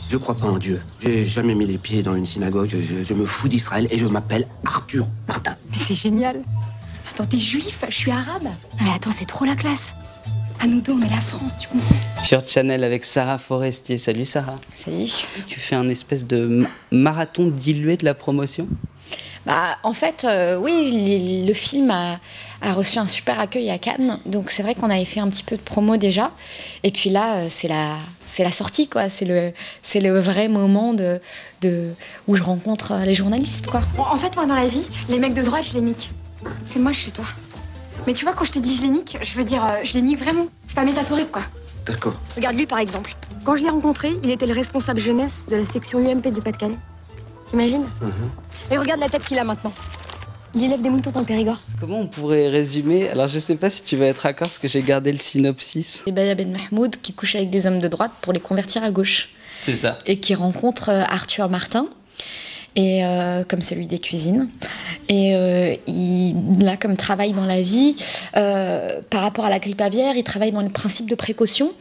Je crois pas en Dieu. J'ai jamais mis les pieds dans une synagogue. Je me fous d'Israël et je m'appelle Arthur Martin. Mais c'est génial. Attends, t'es juif, je suis arabe. Non mais attends, c'est trop la classe. À nous deux, on met la France, tu comprends? Pure Channel avec Sarah Forestier. Salut Sarah. Salut. Tu fais un espèce de marathon dilué de la promotion? Bah, en fait, oui, le film a reçu un super accueil à Cannes. Donc c'est vrai qu'on avait fait un petit peu de promo déjà. Et puis là, c'est la sortie, quoi. C'est le vrai moment où je rencontre les journalistes, quoi. En fait, moi, dans la vie, les mecs de droite, je les nique. C'est moche chez toi. Mais tu vois, quand je te dis je les nique, je veux dire, je les nique vraiment. C'est pas métaphorique, quoi. D'accord. Regarde lui, par exemple. Quand je l'ai rencontré, il était le responsable jeunesse de la section UMP du Pas-de-Calais. T'imagines? Et regarde la tête qu'il a maintenant. Il élève des moutons dans le Périgord. Comment on pourrait résumer? Alors je sais pas si tu vas être d'accord parce que j'ai gardé le synopsis. C'est Baya Ben Mahmoud qui couche avec des hommes de droite pour les convertir à gauche. C'est ça. Et qui rencontre Arthur Martin, et, comme celui des cuisines. Et il a comme travail dans la vie, par rapport à la grippe aviaire, il travaille dans le principe de précaution.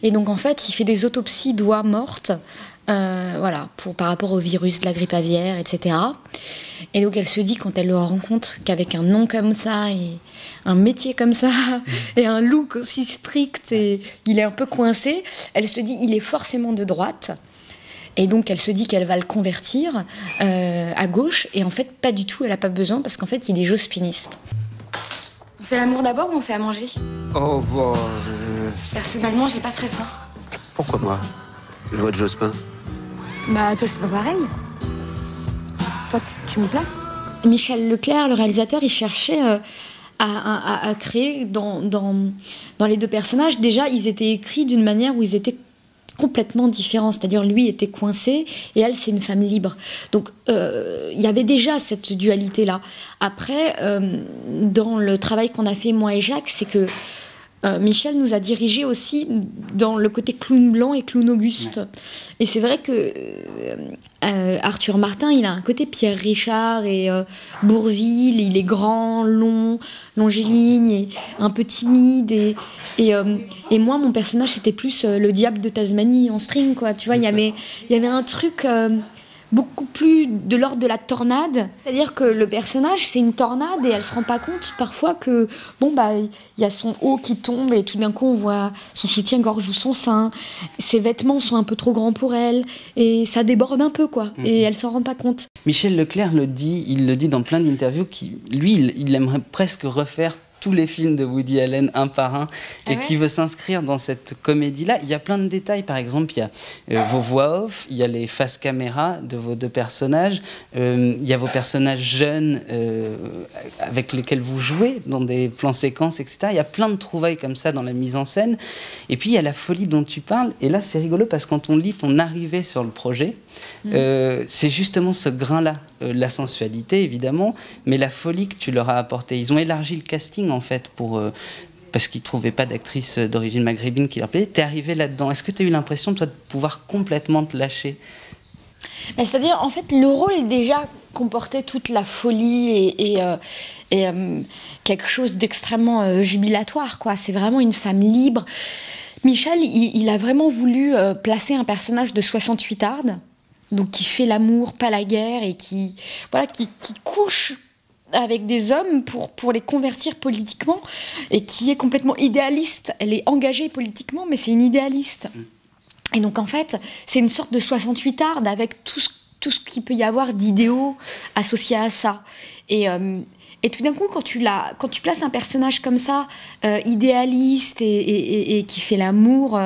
Et donc en fait, il fait des autopsies d'oies mortes, voilà, par rapport au virus de la grippe aviaire, etc. Et donc elle se dit, quand elle le rencontre, qu'avec un nom comme ça et un métier comme ça et un look aussi strict, et il est un peu coincé, elle se dit, il est forcément de droite. Et donc elle se dit qu'elle va le convertir à gauche, et en fait pas du tout, elle n'a pas besoin, parce qu'en fait il est jospiniste. On fait l'amour d'abord ou on fait à manger? Oh, bon... Personnellement, j'ai pas très faim. Pourquoi moi? Je vois de Jospin. Bah toi c'est pas pareil. Toi tu me plais? Michel Leclerc, le réalisateur, il cherchait à créer dans les deux personnages, déjà ils étaient écrits d'une manière où ils étaient complètement différents, c'est-à-dire lui était coincé et elle c'est une femme libre, donc il y avait déjà cette dualité là. Après dans le travail qu'on a fait moi et Jacques, c'est que Michel nous a dirigés aussi dans le côté clown blanc et clown Auguste. Ouais. Et c'est vrai que Arthur Martin, il a un côté Pierre Richard et Bourvil. Il est grand, long, longiligne et un peu timide. Et moi, mon personnage, c'était plus le diable de Tasmanie en string, quoi. Tu vois, il y avait un truc... beaucoup plus de l'ordre de la tornade, c'est-à-dire que le personnage c'est une tornade et elle se rend pas compte parfois que bon bah il y a son haut qui tombe et tout d'un coup on voit son soutien-gorge ou son sein, ses vêtements sont un peu trop grands pour elle et ça déborde un peu quoi, et elle s'en rend pas compte. Michel Leclerc il le dit dans plein d'interviews, il aimerait presque refaire tous les films de Woody Allen un par un, et qui veut s'inscrire dans cette comédie-là. Il y a plein de détails, par exemple, il y a vos voix off, il y a les faces caméra de vos deux personnages, il y a vos personnages jeunes avec lesquels vous jouez dans des plans séquences, etc. Il y a plein de trouvailles comme ça dans la mise en scène. Et puis il y a la folie dont tu parles, et là c'est rigolo parce que quand on lit ton arrivée sur le projet, c'est justement ce grain-là, la sensualité évidemment, mais la folie que tu leur as apportée. Ils ont élargi le casting en fait parce qu'ils ne trouvaient pas d'actrice d'origine maghrébine qui leur plaisait. Tu es arrivé là-dedans. Est-ce que tu as eu l'impression toi de pouvoir complètement te lâcher? C'est-à-dire en fait le rôle déjà comportait toute la folie et quelque chose d'extrêmement jubilatoire, quoi. C'est vraiment une femme libre. Michel, il a vraiment voulu placer un personnage de 68arde, donc qui fait l'amour, pas la guerre, et qui couche avec des hommes pour les convertir politiquement, et qui est complètement idéaliste. Elle est engagée politiquement, mais c'est une idéaliste. Et donc en fait, c'est une sorte de 68arde avec tout ce qu'il peut y avoir d'idéaux associés à ça. Et tout d'un coup, quand tu places un personnage comme ça, idéaliste et qui fait l'amour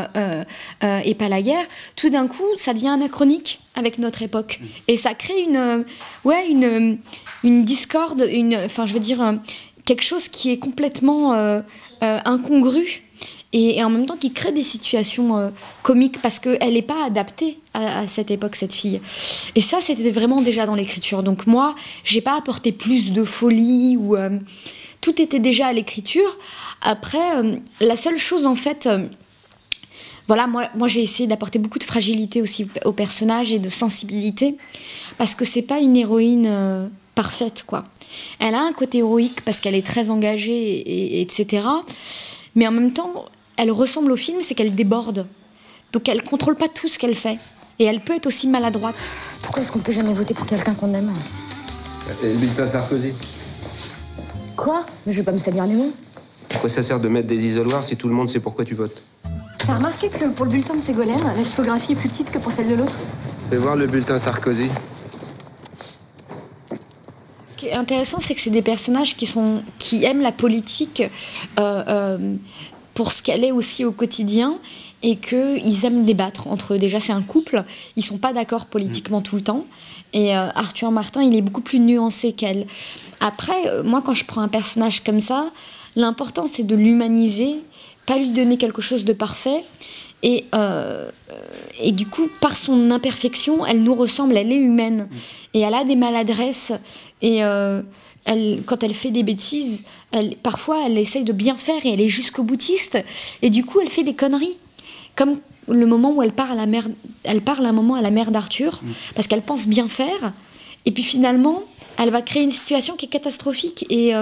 et pas la guerre, tout d'un coup, ça devient anachronique avec notre époque. Et ça crée une discorde, quelque chose qui est complètement incongru. Et en même temps qui crée des situations comiques, parce qu'elle n'est pas adaptée à cette époque, cette fille. Et ça, c'était vraiment déjà dans l'écriture. Donc moi, j'ai pas apporté plus de folie, ou tout était déjà à l'écriture. Après, la seule chose en fait... voilà, moi j'ai essayé d'apporter beaucoup de fragilité aussi au personnage et de sensibilité, parce que c'est pas une héroïne parfaite, quoi. Elle a un côté héroïque parce qu'elle est très engagée, etc. Mais en même temps... elle ressemble au film, c'est qu'elle déborde. Donc elle ne contrôle pas tout ce qu'elle fait. et elle peut être aussi maladroite. Pourquoi est-ce qu'on peut jamais voter pour quelqu'un qu'on aime? Et le bulletin Sarkozy? Quoi? Mais je vais pas me salir les mains. Pourquoi ça sert de mettre des isoloirs si tout le monde sait pourquoi tu votes? T'as remarqué que pour le bulletin de Ségolène, la typographie est plus petite que pour celle de l'autre? Fais voir le bulletin Sarkozy. Ce qui est intéressant, c'est que c'est des personnages qui aiment la politique pour ce qu'elle est aussi au quotidien, et qu'ils aiment débattre entre eux. Déjà, c'est un couple, ils sont pas d'accord politiquement tout le temps, et Arthur Martin, il est beaucoup plus nuancé qu'elle. Après, moi, quand je prends un personnage comme ça, l'important, c'est de l'humaniser, pas lui donner quelque chose de parfait, et du coup, par son imperfection, elle nous ressemble, elle est humaine, et elle a des maladresses, et quand elle fait des bêtises, parfois elle essaye de bien faire, et elle est jusqu'au boutiste, et du coup elle fait des conneries, comme le moment où elle parle un moment à la mère d'Arthur, parce qu'elle pense bien faire, et puis finalement elle va créer une situation qui est catastrophique, et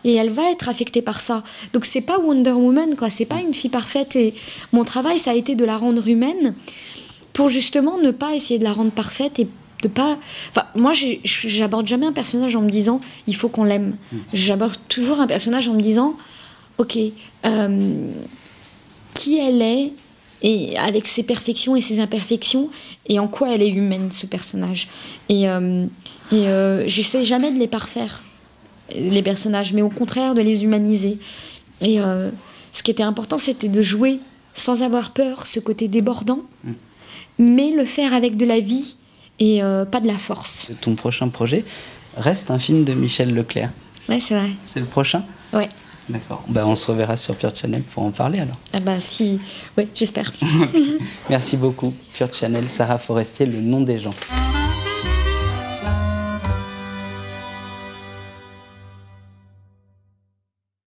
elle va être affectée par ça. Donc c'est pas Wonder Woman, quoi, c'est pas une fille parfaite, et mon travail, ça a été de la rendre humaine, pour justement ne pas essayer de la rendre parfaite, et de pas... Enfin, moi, j'aborde jamais un personnage en me disant « il faut qu'on l'aime ». J'aborde toujours un personnage en me disant « ok, qui elle est, et avec ses perfections et ses imperfections, et en quoi elle est humaine, ce personnage ». Et j'essaie jamais de les parfaire, les personnages, mais au contraire de les humaniser. Et ce qui était important, c'était de jouer sans avoir peur, ce côté débordant, mais le faire avec de la vie et pas de la force. Ton prochain projet reste un film de Michel Leclerc. Ouais, c'est vrai. C'est le prochain? Ouais. D'accord. Bah, on se reverra sur Pure Channel pour en parler alors. Ah bah si, ouais, j'espère. Merci beaucoup, Pure Channel, Sarah Forestier, Le nom des gens.